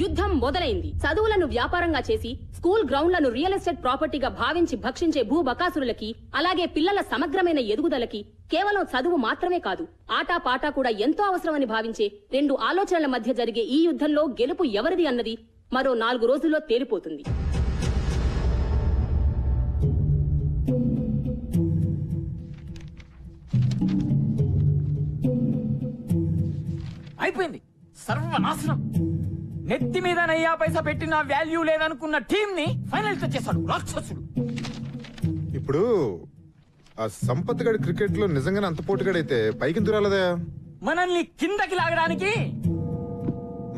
యుద్ధం మొదలైంది. చదువులను వ్యాపారంగా చేసి స్కూల్ గ్రౌండ్లను రియల్ ఎస్టేట్ ప్రాపర్టీగా భావించి భక్షించే భూబకాసురులకి, అలాగే పిల్లల సమగ్రమైన ఎదుగుదలకి కేవలం చదువు మాత్రమే కాదు, ఆటా పాటా కూడా ఎంతో అవసరమని భావించే రెండు ఆలోచనల మధ్య జరిగే ఈ యుద్ధంలో గెలుపు ఎవరిది అన్నది మరో 4 రోజుల్లో తేలిపోతుంది. అయిపోయింది, సర్వనాశనం. నెత్తి మీద నయ్యా పైసా పెట్టిన వాల్యూ లేదనుకున్న టీం ని ఫైనల్ తెచ్చేశాడు రాక్షసుడు. ఇప్పుడు ఆ సంపత్ గడి క్రికెట్ లో నిజంగానే అంత పోటుగాడైతే పైకి దురాలదా? మనల్ని కిందకి లాగడానికి.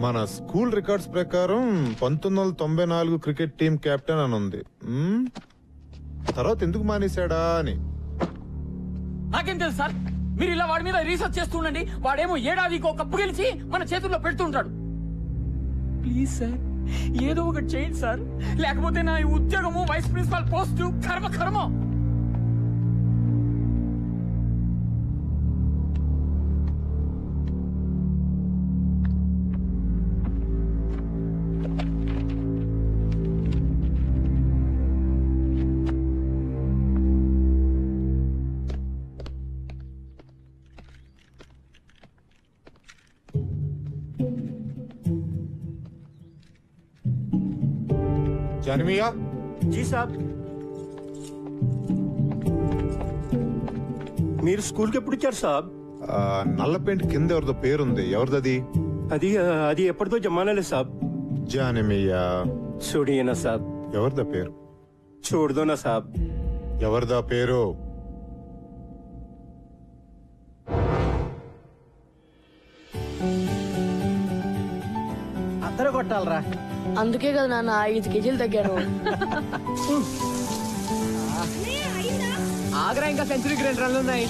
మన స్కూల్ రికార్డ్స్ ప్రకారం 1994 క్రికెట్ టీం కెప్టెన్ అని ఉంది. తర్వాత ఎందుకు మానేశాడా అని నాకేం తెలుసు సార్, మీరు ఇలా వాడి మీద రీసెర్చ్ చేస్తూ ఉండండి. వాడేమో ఏడాదికి ఒక కప్పు గెలిచి మన చేతుల్లో పెడుతుంటాడు. ప్లీజ్ సార్, ఏదో ఒకటి చేయండి సార్, లేకపోతే నా ఉద్యోగము వైస్ ప్రిన్సిపాల్ పోస్టు కర్మ. జానమియా. జీ సాబ్. మీరు స్కూల్కి ఎప్పుడు వచ్చారు సాబ్? నల్ల పెయింట్ కింద ఎవరిదో పేరుంది, ఎవరిదది? అది ఎప్పటిదో జమానాలే సాబ్. జానమియా. చూడియనా సాబ్. ఎవరిదా పేరు? చూడదోనా సాబ్. ఎవరిదా పేరు? అందరూ కొట్టాలరా. అందుకే కదా నాన్న 5 కేజీలు తగ్గాను. ఆగ్రా, ఇంకా సెంచరీకి 2 రన్లు ఉన్నాయి.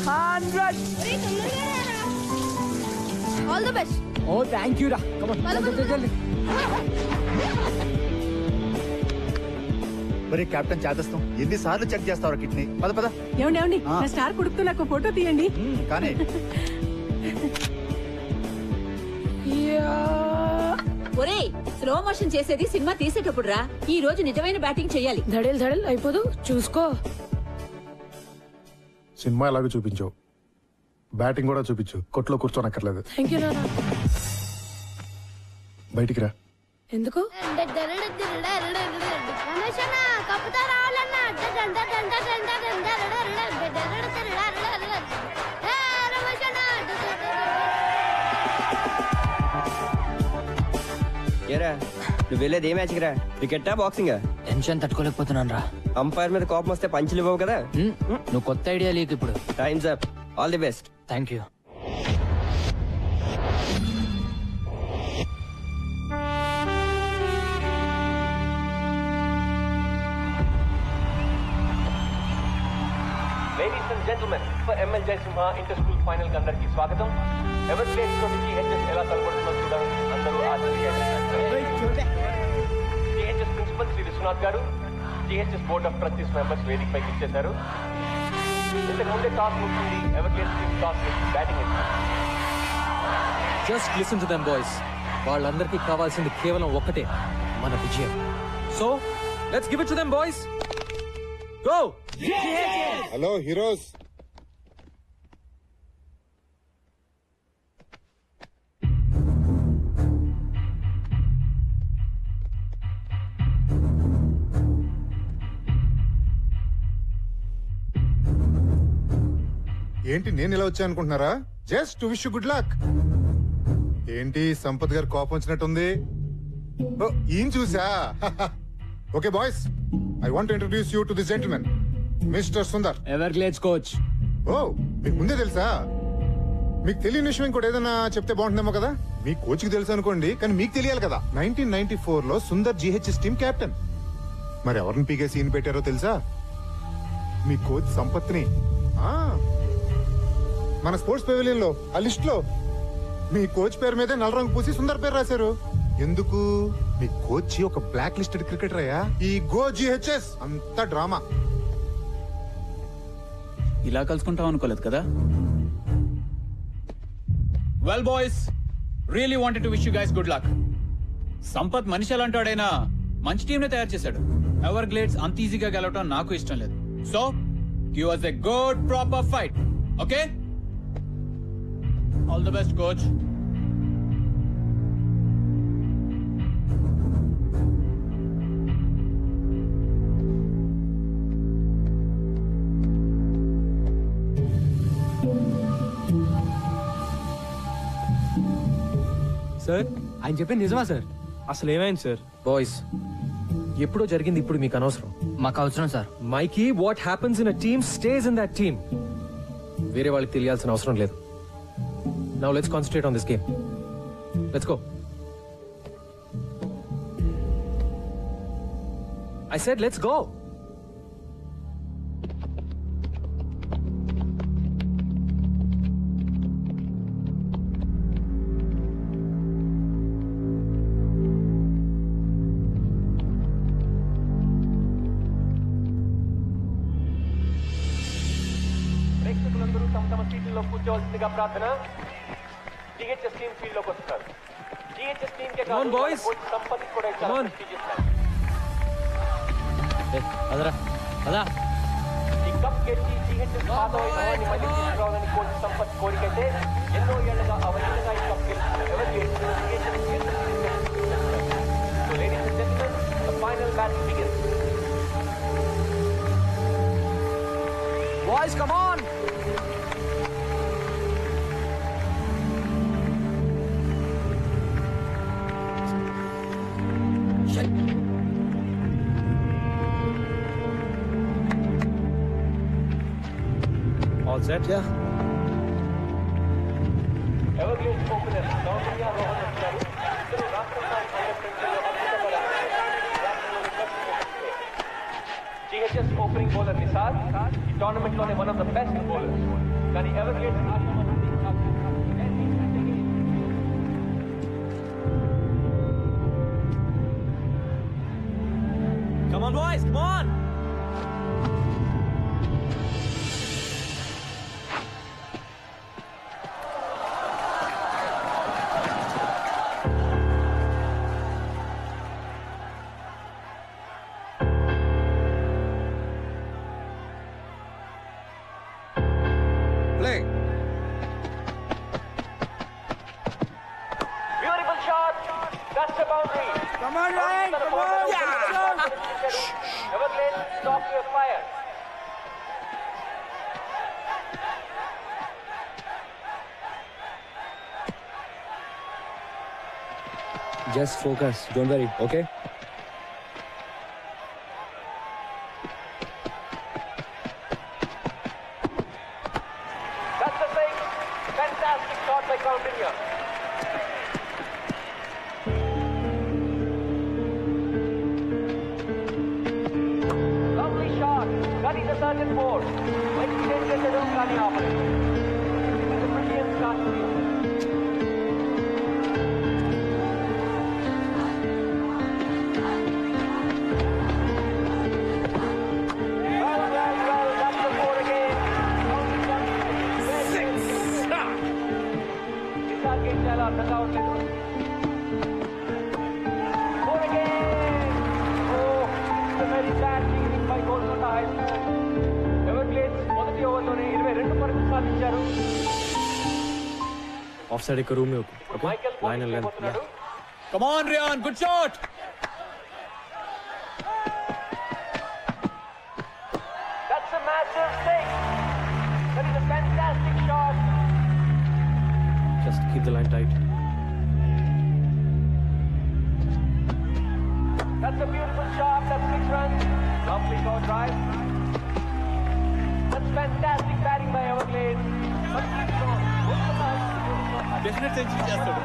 100. All the best. ఓ థ్యాంక్ యూ రా. మరి కెప్టెన్ చేస్తాం, ఎన్నిసార్లు చెక్ చేస్తావు కిడ్నీ? పద. ఏమండి, నా స్టార్ కొడుకుతో నాకు ఫోటో తీయండి. కానీ ఒరే, స్లో మోషన్ చేసేది సినిమా తీసేటప్పుడు రా. ఈ రోజు నిజమైన బ్యాటింగ్ చెయ్యాలి. ధడేల్ అయిపోదు, చూసుకో. సినిమా ఎలాగో చూపించావు, బ్యాటింగ్ కూడా చూపించు. కొట్లో కూర్చోనక్కర్లేదు. థ్యాంక్ యూ నాన్న. బయటికి రా. ఎందుకు? ఏరా, నువ్వు వెళ్ళేది ఏ మ్యాచ్ రా? క్రికెటా బాక్సింగా? టెన్షన్ తట్టుకోలేకపోతున్నాను రా. అంపైర్ మీద కోపం వస్తే పంచులు ఇవ్వవు కదా. నువ్వు కొత్త ఐడియా లేకు ఇప్పుడు. Times up. All the best. Thank you. Ladies and gentlemen, for ML Jaisimha inter-school final కి అందరికీ స్వాగతం. ఎవర్ ప్లేస్ తోటి GHS ఎలా తలపడుతుందో చూడండి. అందరూ GHS ప్రిన్సిపల్ శ్రీ విశ్వనాథ్ గారు, GHS board of trustees members వేదిక పైకి ఇచ్చేశారు. ఇంతకు ముందే టాస్ ముగిసింది. ఎవర్ ప్లేస్ టీమ్ టాస్ బ్యాటింగ్ ఇస్తారు. Just listen to them boys. వాళ్ళందరికీ కావాల్సింది కేవలం ఒక్కటే, మన విజయం. So let's give it to them boys. Go! Hello heroes. ఏంటి నేను ఇలా వచ్చా అనుకుంటున్నారా? Just to wish you good luck. ఏంటి సంపత్ గారు కోపం వచ్చినట్టుంది? ఈయన చూసా. Okay boys, I want to introduce you to this gentlemen, mister Sundar. Everglades coach. ఓ, మీకు ముందే తెలుసా? మీకు తెలియని విషయం ఇంకోటి ఏదైనా చెప్తే బాగుంటుందేమో కదా. మీ కోచ్ కి తెలుసు అనుకోండి, కానీ మీకు తెలియాలి కదా. 1994 లో సుందర్ GHS టీమ్ కెప్టెన్. మరి ఎవరిని పీకే సీన్ పెట్టారో తెలుసా? మీ కోచ్ సంపత్ని. మన స్పోర్ట్స్ పెవిలియన్ లో ఆ లిస్ట్ లో మీ కోచ్ పేరు మీదే నల్ల రంగు పూసి సుందర్ పేరు రాశారు. ఎందుకు? మీ కోచ్ ఒక బ్లాక్ లిస్టెడ్ క్రికెటర్ అయ్యా. ఈ గో GHS అంతా డ్రామా. ఇలా కలుసుకుంటాం అనుకోలేదు కదా. Well boys, really wanted to wish you guys good luck. Sampath మనిషి ఎలాంటాడైనా మంచి టీం నే తయారు చేశాడు. ఎవర్ గ్లేడ్స్ అంత ఈజీగా గెలవటం నాకు ఇష్టం లేదు. So give us a good proper fight. Okay? All the best, coach. Sir ఆయన చెప్పింది నిజమా సార్? అసలు ఏమైంది సార్? బాయ్స్, ఎప్పుడో జరిగింది, ఇప్పుడు మీకు అనవసరం. మాకు అవసరం sir. Mikey, what happens in a team stays in that team. వేరే వాళ్ళకి తెలియాల్సిన అవసరం లేదు. Now let's concentrate on this game. Let's go. I said let's go. ప్రేక్షకులందరూ తమ తమ సీట్లలో కూర్చోవలసిందిగా ప్రార్థన. జిహెచ్ఎస్ టీం ఫీల్డ్ లోకి వస్తున్నారు. GHS team K Come on, boys. Sampath కూడా Come on. అదరా అదా ఈ కప్ గెలిచి జిహెచ్ఎస్ పాత వైభవాన్ని మళ్ళీ తీసుకురావాలని కోచ్ సంపత్ కోరికైతే ఎన్నో ఏళ్లుగా అవలీలగా ఈ కప్ గెలిచిన ఎవరు So ladies and gentlemen, the final battle begins. Boys come on. All set? Yeah. Evergreens opener Soundarya Rohan వచ్చారు. ఇద్దరు రాష్ట్ర స్థాయి అండర్-20 అద్భుతమైన జిహెచ్ఎస్ ఓపెనింగ్ బౌలర్ నిసార్ ఈ టోర్నమెంట్ లోనే one of the best bowlers. కానీ ఎవర్గ్రీన్స్ Come on, boys, come on. Play. Beautiful shot. That's the boundary. Come on, Ryan. Come on. Everglades, stop your fire. Just focus. Don't worry, okay? That's the thing. Fantastic shot by Coutinho. Lovely shot. That is a certain board. When he didn't get the room, Kani operated. It's a brilliant start to the Well, that's the board again. Nisar game chala apna out le do. Board again. Oh, it's a very bad leading by Kolkata High School. Everglades మొదటి ఓవర్లోనే 22 పరుగులు సాధించారు. Off side ek room mein okay? Michael Line and length. పోతున్నాడు. Come on, Ryan, good shot. That's a massive six. That is a fantastic shot. Just keep the line tight. That's a beautiful shot. That's 6 runs. Lovely shot drive. That's fantastic batting by Everglades. Definite century చేస్తాడు.